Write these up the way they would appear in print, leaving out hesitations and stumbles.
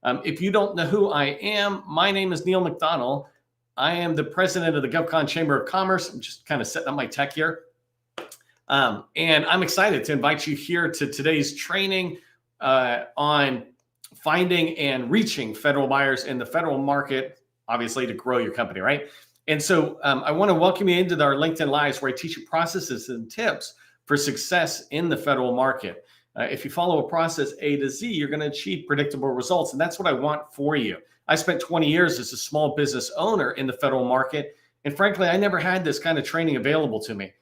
If you don't know who I am, my name is Neil McDonnell. I am the president of the GovCon Chamber of Commerce. I'm just kind of setting up my tech here. And I'm excited to invite you here to today's training on finding and reaching federal buyers in the federal market, obviously to grow your company, right? And so I want to welcome you into our LinkedIn Lives, where I teach you processes and tips for success in the federal market. If you follow a process A to Z, you're going to achieve predictable results. And that's what I want for you. I spent 20 years as a small business owner in the federal market. And frankly, I never had this kind of training available to me.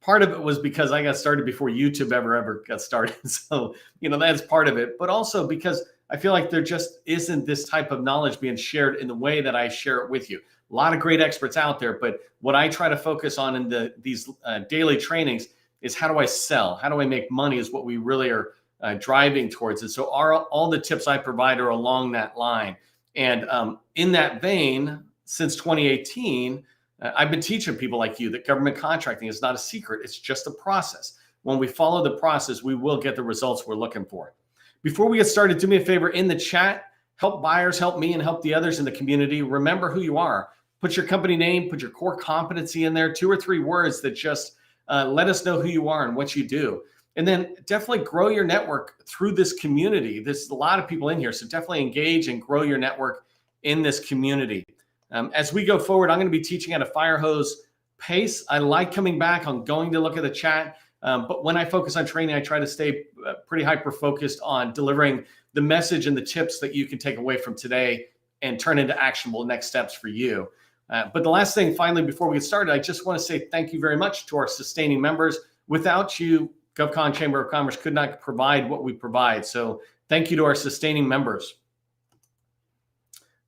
Part of it was because I got started before YouTube ever got started. So, that's part of it. But also because I feel like there just isn't this type of knowledge being shared in the way that I share it with you. A lot of great experts out there. But what I try to focus on in these daily trainings is how do I sell? How do I make money is what we really are driving towards. And so all the tips I provide are along that line. And in that vein, since 2018, I've been teaching people like you that government contracting is not a secret. It's just a process. When we follow the process, we will get the results we're looking for. Before we get started, do me a favor in the chat, help buyers, help me, and help the others in the community. Remember who you are. Put your company name, put your core competency in there, 2 or 3 words that just let us know who you are and what you do. And then definitely grow your network through this community. There's a lot of people in here, so definitely engage and grow your network in this community. As we go forward, I'm going to be teaching at a fire hose pace. I like coming back. I'm going to look at the chat. But when I focus on training, I try to stay pretty hyper-focused on delivering the message and the tips that you can take away from today and turn into actionable next steps for you. But the last thing, finally, before we get started, I just want to say thank you very much to our sustaining members. Without you, GovCon Chamber of Commerce could not provide what we provide. So thank you to our sustaining members.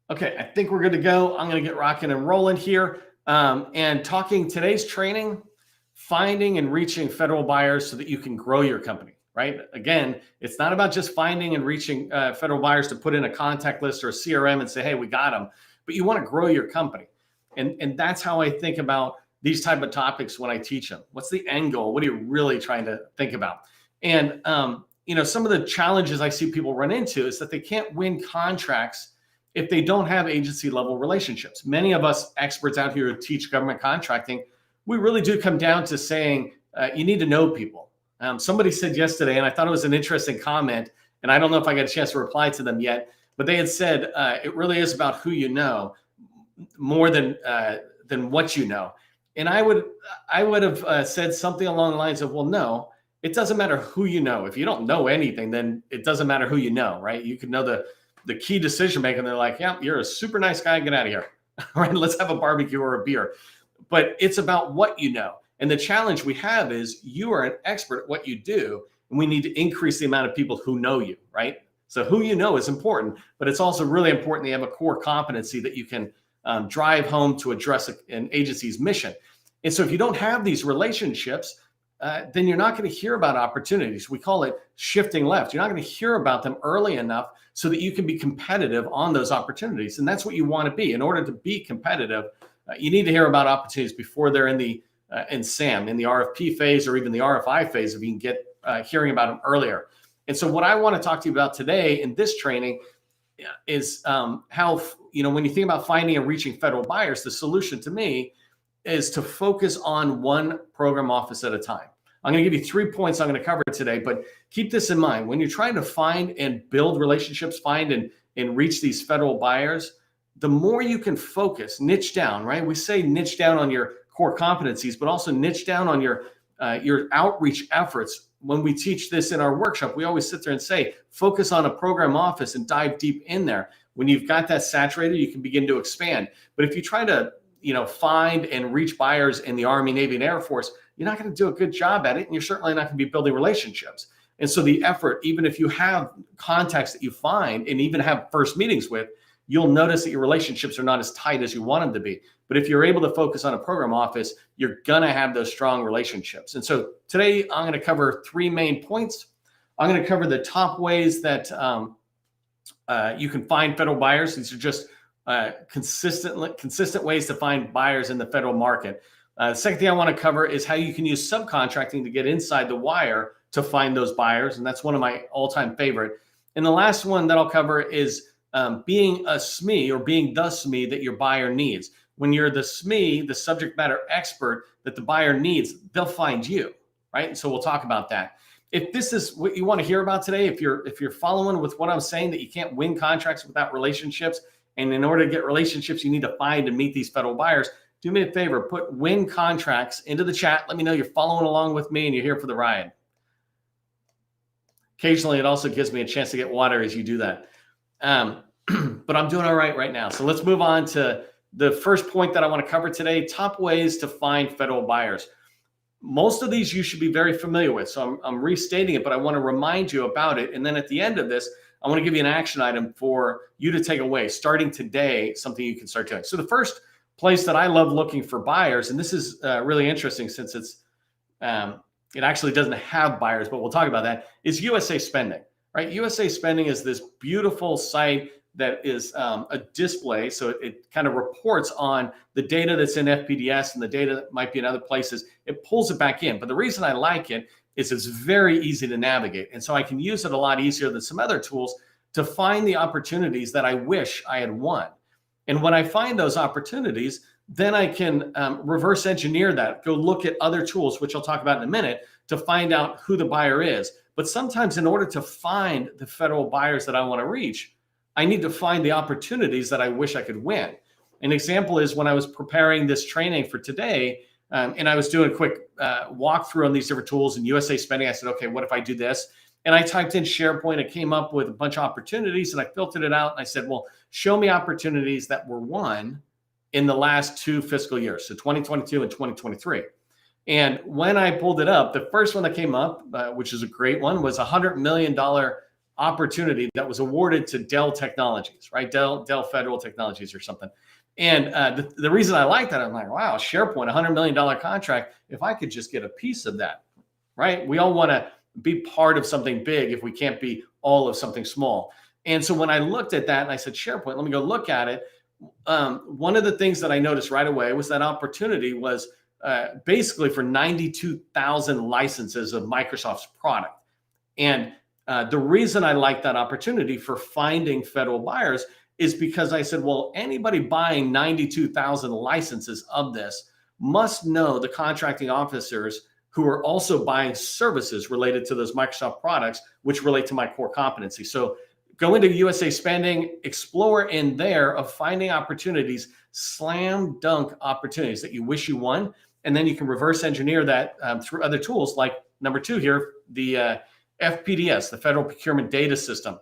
Okay, I think we're good to go. I'm going to get rocking and rolling here and talking today's training, finding and reaching federal buyers so that you can grow your company, right? Again, it's not about just finding and reaching federal buyers to put in a contact list or a CRM and say, hey, we got them, but you want to grow your company. And that's how I think about these type of topics when I teach them. What's the end goal? What are you really trying to think about? And, some of the challenges I see people run into is that they can't win contracts if they don't have agency level relationships. Many of us experts out here who teach government contracting, we really do come down to saying, you need to know people. Somebody said yesterday, and I thought it was an interesting comment, and I don't know if I got a chance to reply to them yet, but they had said, it really is about who you know more than what you know. And I would have said something along the lines of, well, no, it doesn't matter who you know. If you don't know anything, then it doesn't matter who you know, right? You can know the key decision maker, and they're like, yeah, you're a super nice guy, get out of here. All right, let's have a barbecue or a beer. But it's about what you know. And the challenge we have is you are an expert at what you do, and we need to increase the amount of people who know you, right? So who you know is important, but it's also really important that you have a core competency that you can drive home to address an agency's mission. And so if you don't have these relationships, then you're not going to hear about opportunities. We call it shifting left. You're not going to hear about them early enough so that you can be competitive on those opportunities. And that's what you want to be. In order to be competitive, you need to hear about opportunities before they're in the SAM, in the RFP phase or even the RFI phase, if you can get hearing about them earlier. And so what I want to talk to you about today in this training is how, when you think about finding and reaching federal buyers, the solution to me is to focus on one program office at a time. I'm going to give you 3 points I'm going to cover today, but keep this in mind. When you're trying to find and build relationships, find and reach these federal buyers, the more you can focus, niche down, right? We say niche down on your core competencies, but also niche down on your outreach efforts. When we teach this in our workshop, we always sit there and say, focus on a program office and dive deep in there. When you've got that saturated, you can begin to expand. But if you try to find and reach buyers in the Army, Navy, and Air Force, you're not going to do a good job at it, and you're certainly not going to be building relationships. And so the effort, even if you have contacts that you find and even have first meetings with, you'll notice that your relationships are not as tight as you want them to be. But if you're able to focus on a program office, you're going to have those strong relationships. And so today I'm going to cover 3 main points. I'm going to cover the top ways that you can find federal buyers. These are just consistent ways to find buyers in the federal market. The second thing I want to cover is how you can use subcontracting to get inside the wire to find those buyers. And that's one of my all-time favorite. And the last one that I'll cover is being a SME or being the SME that your buyer needs. When you're the SME, the subject matter expert that the buyer needs, they'll find you, right? And so we'll talk about that. If this is what you want to hear about today, if you're following with what I'm saying, that you can't win contracts without relationships, and in order to get relationships, you need to find and meet these federal buyers, do me a favor, put win contracts into the chat. Let me know you're following along with me and you're here for the ride. Occasionally, it also gives me a chance to get water as you do that. But I'm doing all right now. So let's move on to the first point that I want to cover today, top ways to find federal buyers. Most of these you should be very familiar with. So I'm restating it, but I want to remind you about it. And then at the end of this, I want to give you an action item for you to take away starting today, something you can start doing. So the first place that I love looking for buyers, and this is really interesting since it actually doesn't have buyers, but we'll talk about that, is USA Spending, right? USA Spending is this beautiful site that is a display. So it kind of reports on the data that's in FPDS and the data that might be in other places. It pulls it back in. But the reason I like it is it's very easy to navigate. And so I can use it a lot easier than some other tools to find the opportunities that I wish I had won. And when I find those opportunities, then I can reverse engineer that, go look at other tools, which I'll talk about in a minute, to find out who the buyer is. But sometimes in order to find the federal buyers that I want to reach, I need to find the opportunities that I wish I could win. An example is when I was preparing this training for today, and I was doing a quick walkthrough on these different tools in USA Spending. I said, okay, what if I do this? And I typed in SharePoint. It came up with a bunch of opportunities, and I filtered it out. And I said, well, show me opportunities that were won in the last 2 fiscal years, so 2022 and 2023. And when I pulled it up, the first one that came up, which is a great one, was a $100 million opportunity that was awarded to Dell Technologies, right? Dell Federal Technologies or something. And the reason I like that, I'm like, wow, SharePoint, $100 million contract. If I could just get a piece of that, right? We all want to be part of something big if we can't be all of something small. And so when I looked at that and I said, SharePoint, let me go look at it. One of the things that I noticed right away was that opportunity was basically for 92,000 licenses of Microsoft's product. And the reason I like that opportunity for finding federal buyers is because I said, well, anybody buying 92,000 licenses of this must know the contracting officers who are also buying services related to those Microsoft products, which relate to my core competency. So go into USA Spending, explore in there of finding opportunities, slam dunk opportunities that you wish you won. And then you can reverse engineer that through other tools like number 2 here, the FPDS, the Federal Procurement Data System.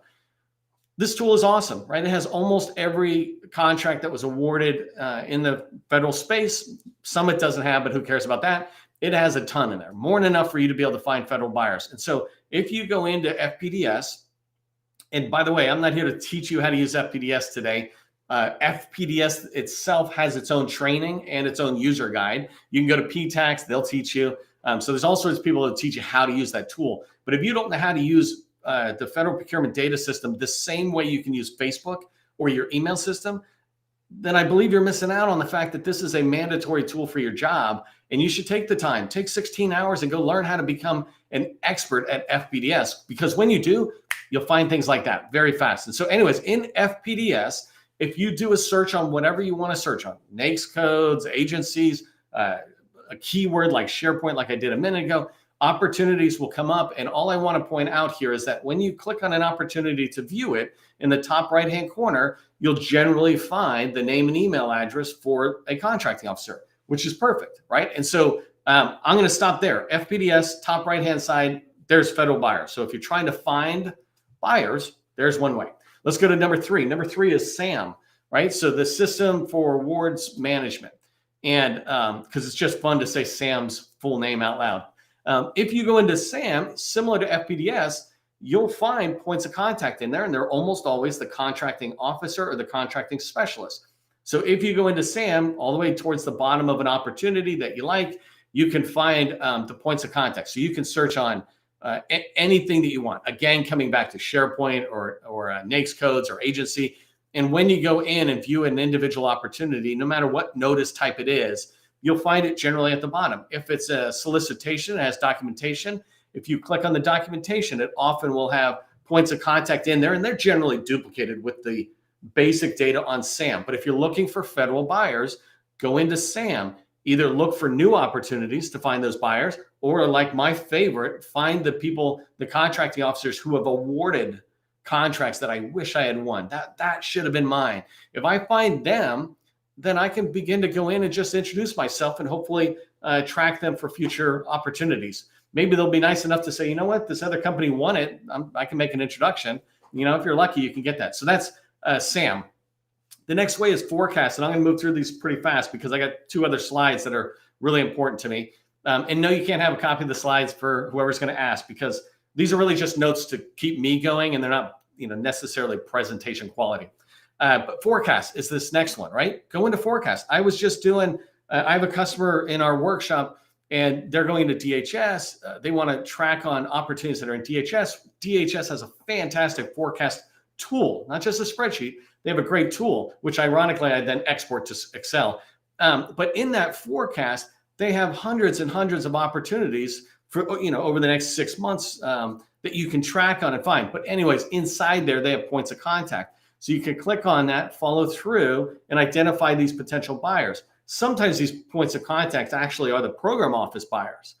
This tool is awesome, right? It has almost every contract that was awarded in the federal space. Some it doesn't have, but who cares about that? It has a ton in there, more than enough for you to be able to find federal buyers. And so if you go into FPDS, and by the way, I'm not here to teach you how to use FPDS today. FPDS itself has its own training and its own user guide. You can go to PTAX, they'll teach you. So there's all sorts of people that teach you how to use that tool. But if you don't know how to use the Federal Procurement Data System the same way you can use Facebook or your email system, then I believe you're missing out on the fact that this is a mandatory tool for your job. And you should take the time, take 16 hours and go learn how to become an expert at FPDS. Because when you do, you'll find things like that very fast. And so anyways, in FPDS, if you do a search on whatever you want to search on, NAICS codes, agencies, a keyword like SharePoint, like I did a minute ago, opportunities will come up. And all I want to point out here is that when you click on an opportunity to view it, in the top right-hand corner, you'll generally find the name and email address for a contracting officer, which is perfect, right? And so I'm going to stop there. FPDS, top right-hand side, there's federal buyers. So if you're trying to find buyers, there's one way. Let's go to number 3. Number 3 is SAM, right? So the System for Awards Management. And because it's just fun to say SAM's full name out loud. If you go into SAM, similar to FPDS, you'll find points of contact in there, and they're almost always the contracting officer or the contracting specialist. So if you go into SAM, all the way towards the bottom of an opportunity that you like, you can find the points of contact. So you can search on anything that you want. Again, coming back to SharePoint or NAICS codes or agency. And when you go in and view an individual opportunity, no matter what notice type it is, you'll find it generally at the bottom. If it's a solicitation, it has documentation. If you click on the documentation, it often will have points of contact in there, and they're generally duplicated with the basic data on SAM. But if you're looking for federal buyers, go into SAM. Either look for new opportunities to find those buyers, or like my favorite, find the people, the contracting officers who have awarded contracts that I wish I had won. That should have been mine. If I find them, then I can begin to go in and just introduce myself and hopefully track them for future opportunities. Maybe they'll be nice enough to say, you know what, this other company won it. I can make an introduction. You know, if you're lucky, you can get that. So that's SAM. The next way is forecast, and I'm going to move through these pretty fast because I got two other slides that are really important to me. And no, you can't have a copy of the slides for whoever's going to ask, because these are really just notes to keep me going, and they're not, you know, necessarily presentation quality. But forecast is this next one, right? Go into forecast. I was just doing, I have a customer in our workshop, and they're going to DHS. They want to track on opportunities that are in DHS. DHS has a fantastic forecast tool, not just a spreadsheet. They have a great tool, which ironically I then export to Excel. But in that forecast, they have hundreds and hundreds of opportunities for, you know, over the next 6 months that you can track on and find. But anyways, inside there, they have points of contact. So you can click on that, follow through, and identify these potential buyers. Sometimes these points of contact actually are the program office buyers,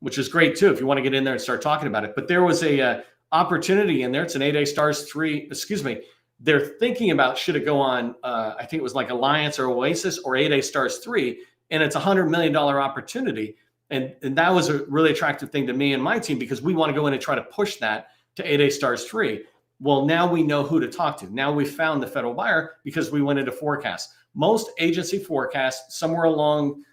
which is great too if you want to get in there and start talking about it. But there was a opportunity in there. It's an 8A Stars 3, excuse me. They're thinking about, should it go on, I think it was like Alliance or Oasis or 8A Stars 3, and it's a $100 million opportunity. And that was a really attractive thing to me and my team, because we want to go in and try to push that to 8A Stars 3. Well, now we know who to talk to. Now we found the federal buyer because we went into forecast. Most agency forecasts, somewhere along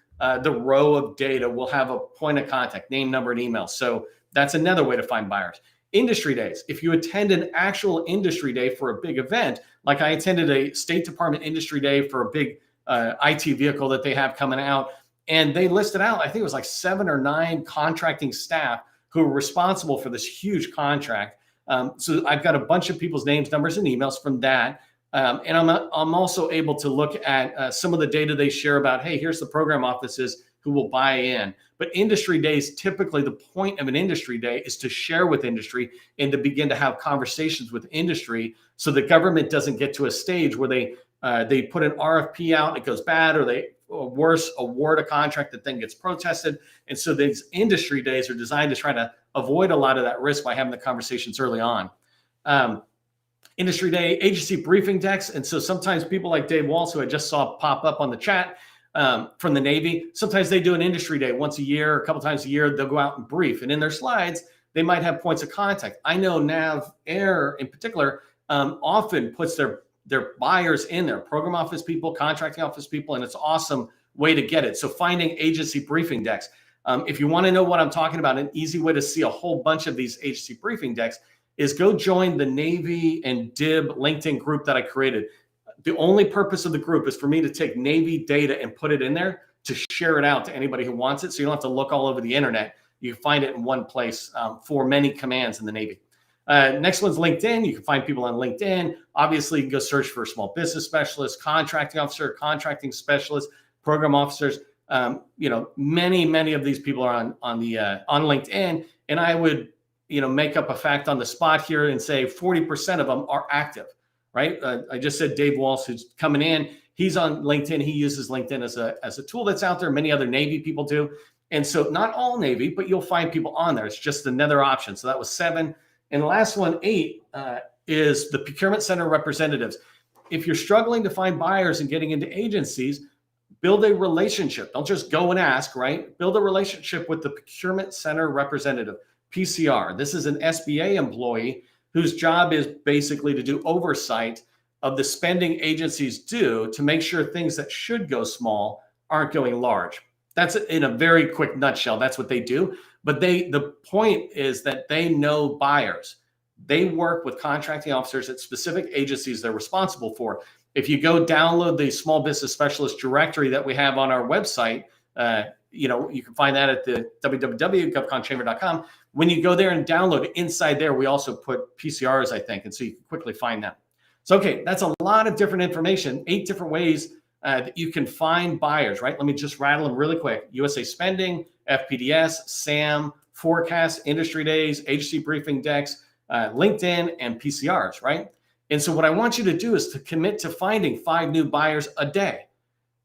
the row of data, will have a point of contact, name, number, and email. So that's another way to find buyers. Industry days. If you attend an actual industry day for a big event, like I attended a State Department industry day for a big IT vehicle that they have coming out, and they listed out, I think it was like 7 or 9 contracting staff who are responsible for this huge contract. So I've got a bunch of people's names, numbers, and emails from that. And I'm also able to look at some of the data they share about, hey, here's the program offices who will buy in. But industry days, typically the point of an industry day is to share with industry and to begin to have conversations with industry, so the government doesn't get to a stage where they put an RFP out and it goes bad, or they, or worse, award a contract that then gets protested. And so these industry days are designed to try to avoid a lot of that risk by having the conversations early on. Industry day, agency briefing decks. And so sometimes people like Dave Walsh, who I just saw pop up on the chat, from the Navy, sometimes they do an industry day once a year, a couple times a year. They'll go out and brief, and in their slides, they might have points of contact. I know Nav Air in particular often puts their buyers in there, program office people, contracting office people, and it's an awesome way to get it. So finding agency briefing decks. If you want to know what I'm talking about, an easy way to see a whole bunch of these agency briefing decks is go join the Navy and DIB LinkedIn group that I created. The only purpose of the group is for me to take Navy data and put it in there to share it out to anybody who wants it. So you don't have to look all over the internet. You can find it in one place for many commands in the Navy. Next one's LinkedIn. You can find people on LinkedIn. Obviously, you can go search for small business specialist, contracting officer, contracting specialist, program officers. You know, many of these people are on LinkedIn, and I would, you know, make up a fact on the spot here and say 40% of them are active. Right? I just said Dave Walsh, who's coming in. He's on LinkedIn. He uses LinkedIn as a tool that's out there. Many other Navy people do. And so not all Navy, but you'll find people on there. It's just another option. So that was 7. And the last one, 8, is the Procurement Center representatives. If you're struggling to find buyers and getting into agencies, build a relationship. Don't just go and ask, right? Build a relationship with the Procurement Center representative, PCR. This is an SBA employee whose job is basically to do oversight of the spending agencies do to make sure things that should go small aren't going large. That's in a very quick nutshell. That's what they do. But the point is that they know buyers. They work with contracting officers at specific agencies they're responsible for. If you go download the small business specialist directory that we have on our website, you know, you can find that at the www.govconchamber.com. When you go there and download it, inside there, we also put PCRs, I think, and so you can quickly find them. So, okay, that's a lot of different information, 8 different ways that you can find buyers, right? Let me just rattle them really quick. USA Spending, FPDS, SAM, Forecast, Industry Days, agency briefing decks, LinkedIn, and PCRs, right? And so what I want you to do is to commit to finding 5 new buyers a day.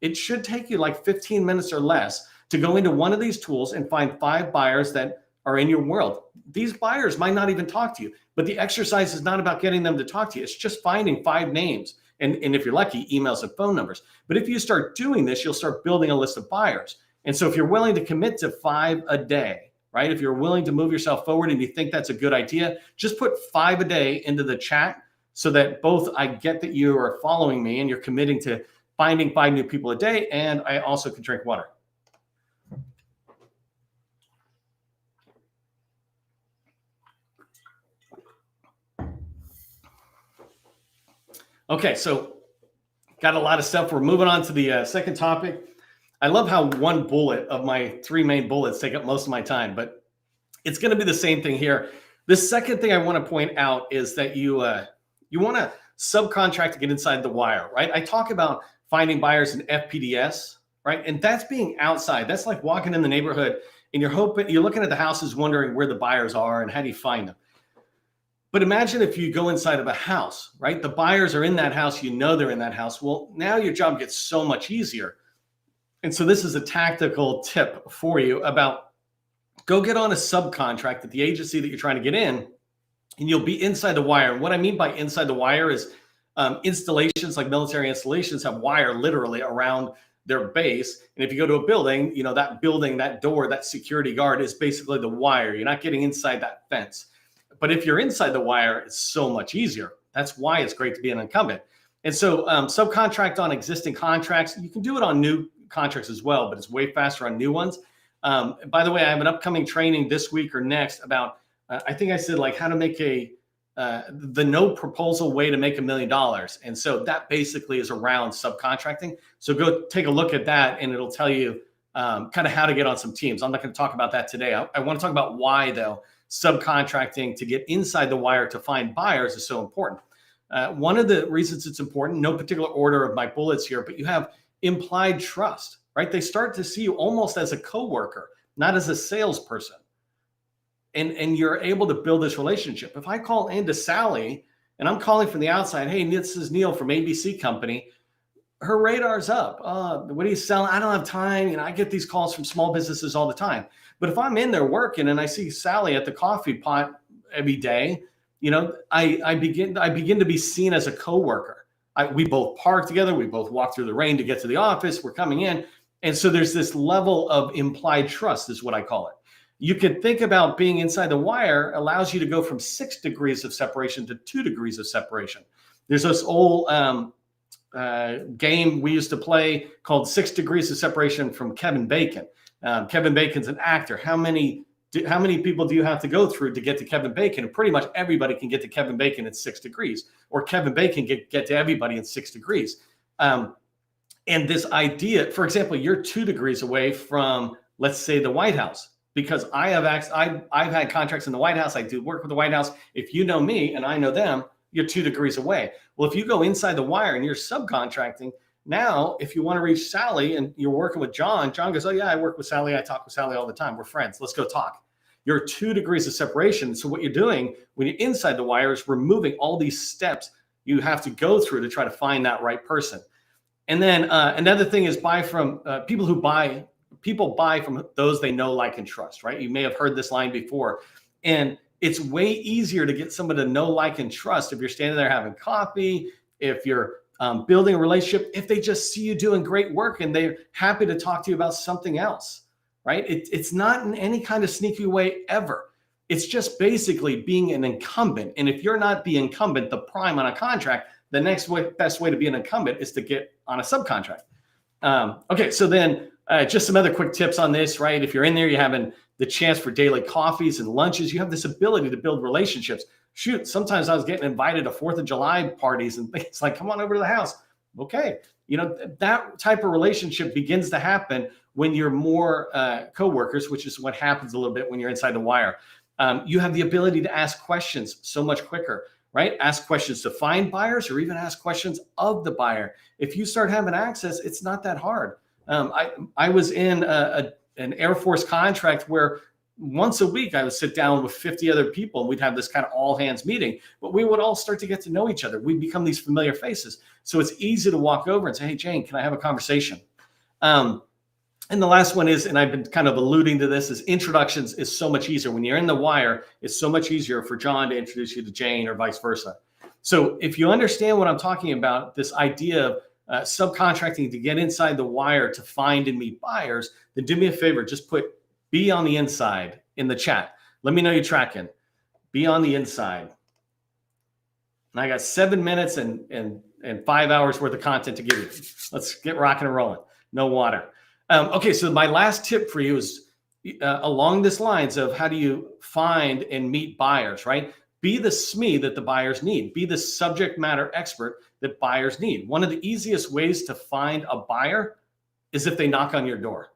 It should take you like 15 minutes or less to go into one of these tools and find 5 buyers that are in your world. These buyers might not even talk to you, but the exercise is not about getting them to talk to you. It's just finding 5 names. And if you're lucky, emails and phone numbers. But if you start doing this, you'll start building a list of buyers. And so if you're willing to commit to 5 a day, right? If you're willing to move yourself forward and you think that's a good idea, just put 5 a day into the chat so that both I get that you are following me and you're committing to finding 5 new people a day, and I also can drink water. Okay, so got a lot of stuff. We're moving on to the second topic. I love how one bullet of my 3 main bullets take up most of my time, but it's going to be the same thing here. The second thing I want to point out is that you want to subcontract to get inside the wire, right? I talk about finding buyers in FPDS, right? And that's being outside. That's like walking in the neighborhood and you're looking at the houses wondering where the buyers are and how do you find them. But imagine if you go inside of a house, right? The buyers are in that house, you know they're in that house. Well, now your job gets so much easier. And so this is a tactical tip for you about go get on a subcontract at the agency that you're trying to get in, and you'll be inside the wire. And what I mean by inside the wire is installations like military installations have wire literally around their base. And if you go to a building, that building, that door, that security guard is basically the wire. You're not getting inside that fence. But if you're inside the wire, it's so much easier. That's why it's great to be an incumbent. And so subcontract on existing contracts. You can do it on new contracts as well, but it's way faster on new ones. By the way, I have an upcoming training this week or next about, I think I said like how to make the no proposal way to make $1 million. And so that basically is around subcontracting. So go take a look at that and it'll tell you kind of how to get on some teams. I'm not going to talk about that today. I want to talk about why though subcontracting to get inside the wire to find buyers is so important. One of the reasons it's important, no particular order of my bullets here, but you have implied trust, right? They start to see you almost as a coworker, not as a salesperson. And you're able to build this relationship. If I call into Sally and I'm calling from the outside, hey, this is Neil from ABC Company, her radar's up. What are you selling? I don't have time. I get these calls from small businesses all the time. But if I'm in there working and I see Sally at the coffee pot every day, I begin to be seen as a coworker. We both park together. We both walk through the rain to get to the office. We're coming in. And so there's this level of implied trust is what I call it. You can think about being inside the wire allows you to go from 6 degrees of separation to 2 degrees of separation. There's this old game we used to play called 6 Degrees of Separation from Kevin Bacon. Kevin Bacon's an actor. How many people do you have to go through to get to Kevin Bacon? And pretty much everybody can get to Kevin Bacon in 6 degrees, or Kevin Bacon get to everybody in 6 degrees. And this idea, for example, you're 2 degrees away from, let's say, the White House, because I've had contracts in the White House. I do work with the White House. If you know me and I know them, you're 2 degrees away. Well, if you go inside the wire and you're subcontracting, now, if you want to reach Sally and you're working with John goes, oh yeah, I work with Sally. I talk with Sally all the time. We're friends. Let's go talk. You're 2 degrees of separation. So what you're doing when you're inside the wire is removing all these steps you have to go through to try to find that right person. And then another thing is buy from people buy from those they know, like, and trust, right? You may have heard this line before. And it's way easier to get someone to know, like, and trust if you're standing there having coffee, if you're building a relationship, if they just see you doing great work and they're happy to talk to you about something else, right? It's not in any kind of sneaky way ever. It's just basically being an incumbent. And if you're not the incumbent, the prime on a contract, the best way to be an incumbent is to get on a subcontract. Okay, so then just some other quick tips on this, right? If you're in there, you're having the chance for daily coffees and lunches, you have this ability to build relationships. Shoot, sometimes I was getting invited to 4th of July parties and things like, come on over to the house. Okay. That type of relationship begins to happen when you're more coworkers, which is what happens a little bit when you're inside the wire. You have the ability to ask questions so much quicker, right? Ask questions to find buyers or even ask questions of the buyer. If you start having access, it's not that hard. I was in an Air Force contract where once a week, I would sit down with 50 other people and we'd have this kind of all hands meeting, but we would all start to get to know each other. We'd become these familiar faces. So it's easy to walk over and say, hey, Jane, can I have a conversation? And the last one is, and I've been kind of alluding to this, is introductions is so much easier. When you're in the wire, it's so much easier for John to introduce you to Jane or vice versa. So if you understand what I'm talking about, this idea of subcontracting to get inside the wire to find and meet buyers, then do me a favor, just put be on the inside in the chat. Let me know you're tracking. Be on the inside. And I got 7 minutes and 5 hours worth of content to give you. Let's get rocking and rolling. No water. Okay, so my last tip for you is along this lines of how do you find and meet buyers, right? Be the SME that the buyers need. Be the subject matter expert that buyers need. One of the easiest ways to find a buyer is if they knock on your door,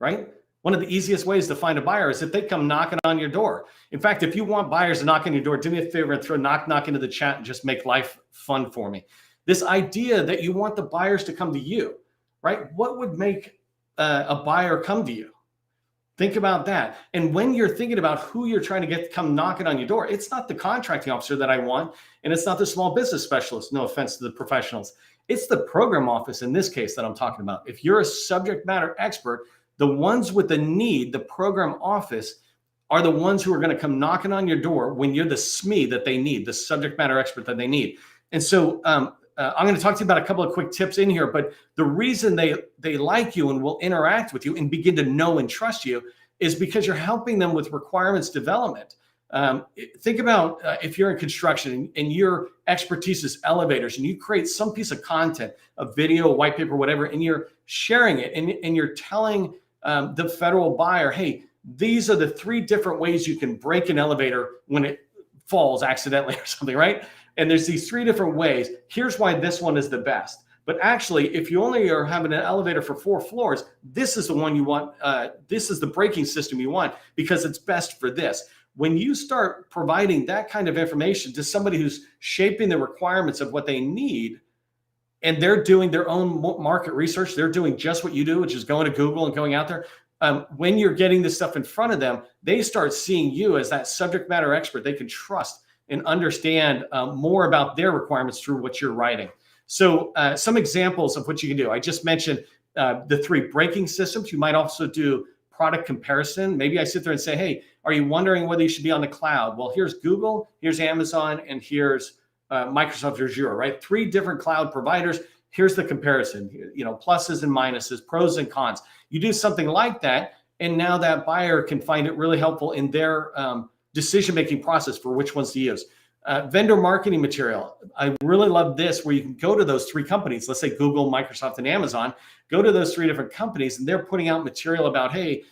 right? One of the easiest ways to find a buyer is if they come knocking on your door. In fact, if you want buyers to knock on your door, do me a favor and throw knock into the chat and just make life fun for me. This idea that you want the buyers to come to you, right? What would make a buyer come to you? Think about that. And when you're thinking about who you're trying to get to come knocking on your door, it's not the contracting officer that I want, and it's not the small business specialist, no offense to the professionals. It's the program office in this case that I'm talking about. If you're a subject matter expert, the ones with the need, the program office, are the ones who are going to come knocking on your door when you're the SME that they need, the subject matter expert that they need. And so I'm going to talk to you about a couple of quick tips in here, but the reason they like you and will interact with you and begin to know and trust you is because you're helping them with requirements development. Think about if you're in construction and your expertise is elevators and you create some piece of content, a video, a white paper, whatever, and you're sharing it and you're telling the federal buyer, hey, these are the 3 different ways you can break an elevator when it falls accidentally or something, right? And there's these 3 different ways. Here's why this one is the best. But actually, if you only are having an elevator for 4 floors, this is the one you want. This is the braking system you want because it's best for this. When you start providing that kind of information to somebody who's shaping the requirements of what they need, and they're doing their own market research, they're doing just what you do, which is going to Google and going out there. When you're getting this stuff in front of them, they start seeing you as that subject matter expert they can trust and understand more about their requirements through what you're writing. So some examples of what you can do. I just mentioned the 3 braking systems. You might also do product comparison. Maybe I sit there and say, hey, are you wondering whether you should be on the cloud? Well, here's Google, here's Amazon, and here's Microsoft Azure, right? 3 different cloud providers. Here's the comparison, pluses and minuses, pros and cons. You do something like that, and now that buyer can find it really helpful in their decision-making process for which ones to use. Vendor marketing material. I really love this where you can go to those 3 companies, let's say Google, Microsoft, and Amazon, go to those 3 different companies and they're putting out material about, hey,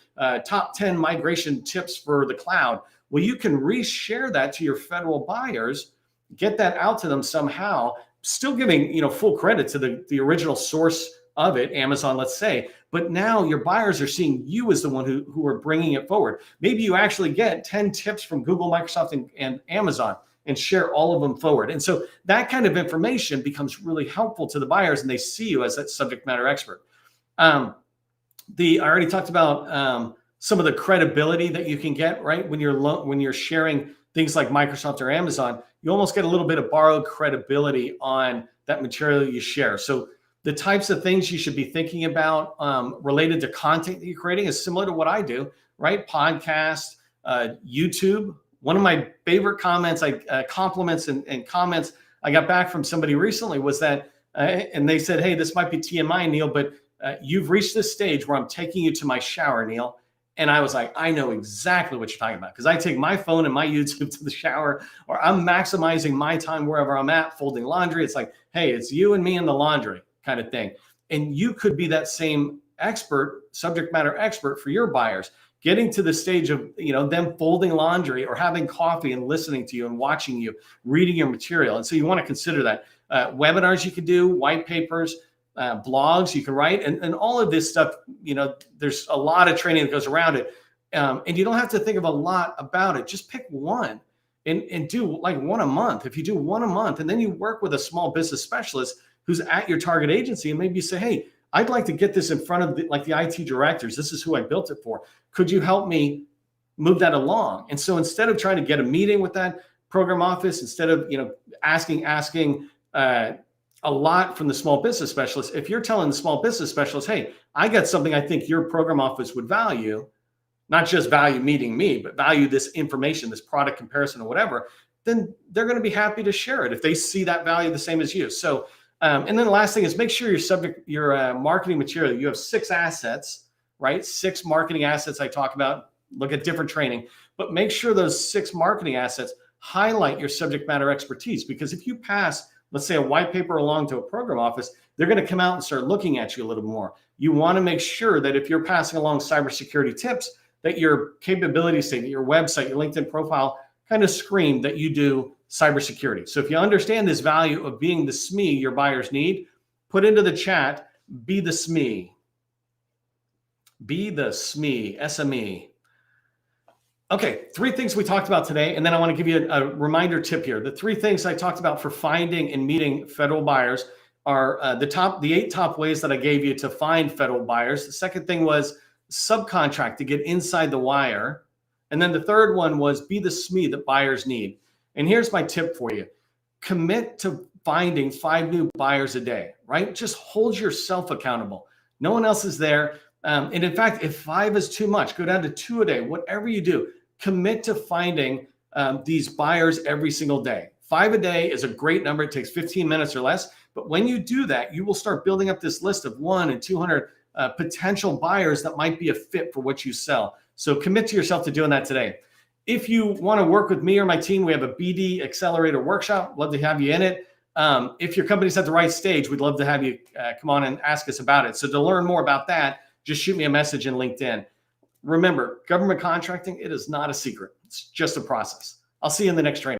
top 10 migration tips for the cloud. Well, you can reshare that to your federal buyers, get that out to them somehow, still giving full credit to the original source of it, Amazon, let's say, but now your buyers are seeing you as the one who are bringing it forward. Maybe you actually get 10 tips from Google, Microsoft, and Amazon and share all of them forward. And so that kind of information becomes really helpful to the buyers and they see you as that subject matter expert. I already talked about some of the credibility that you can get, right? When you're sharing things like Microsoft or Amazon, you almost get a little bit of borrowed credibility on that material you share. So the types of things you should be thinking about related to content that you're creating is similar to what I do, right? Podcast, YouTube. One of my favorite comments, compliments and comments I got back from somebody recently was that, and they said, hey, this might be TMI, Neil, but you've reached this stage where I'm taking you to my shower, Neil. And I was like, I know exactly what you're talking about because I take my phone and my YouTube to the shower, or I'm maximizing my time wherever I'm at, folding laundry. It's like, hey, it's you and me in the laundry kind of thing. And you could be that same expert, subject matter expert for your buyers, getting to the stage of, them folding laundry or having coffee and listening to you and watching you, reading your material. And so you want to consider that. Webinars you can do, white papers, blogs you can write, and all of this stuff, there's a lot of training that goes around it. And you don't have to think of a lot about it. Just pick one and do like one a month. If you do one a month, and then you work with a small business specialist who's at your target agency, and maybe you say, hey, I'd like to get this in front of the IT directors. This is who I built it for. Could you help me move that along. And so instead of trying to get a meeting with that program office, instead of asking a lot from the small business specialist, if you're telling the small business specialist, hey, I got something I think your program office would value, not just value meeting me, but value this information, this product comparison or whatever, then they're going to be happy to share it if they see that value the same as you. So, and then the last thing is make sure your marketing material, you have 6 assets, right? 6 marketing assets I talk about, look at different training, but make sure those 6 marketing assets highlight your subject matter expertise. Because if you pass, let's say, a white paper along to a program office, they're going to come out and start looking at you a little more. You want to make sure that if you're passing along cybersecurity tips, that your capability statement, your website, your LinkedIn profile kind of scream that you do cybersecurity. So if you understand this value of being the SME your buyers need, put into the chat, be the SME. Be the SME, SME. Okay, 3 things we talked about today, and then I want to give you a reminder tip here. The 3 things I talked about for finding and meeting federal buyers are the 8 top ways that I gave you to find federal buyers. The second thing was subcontract to get inside the wire. And then the third one was be the SME that buyers need. And here's my tip for you. Commit to finding 5 new buyers a day, right? Just hold yourself accountable. No one else is there. And in fact, if 5 is too much, go down to 2 a day, whatever you do. Commit to finding these buyers every single day. 5 a day is a great number. It takes 15 minutes or less. But when you do that, you will start building up this list of 100 and 200 potential buyers that might be a fit for what you sell. So commit to yourself to doing that today. If you want to work with me or my team, we have a BD Accelerator workshop. Love to have you in it. If your company's at the right stage, we'd love to have you come on and ask us about it. So to learn more about that, just shoot me a message in LinkedIn. Remember, government contracting, it is not a secret. It's just a process. I'll see you in the next training.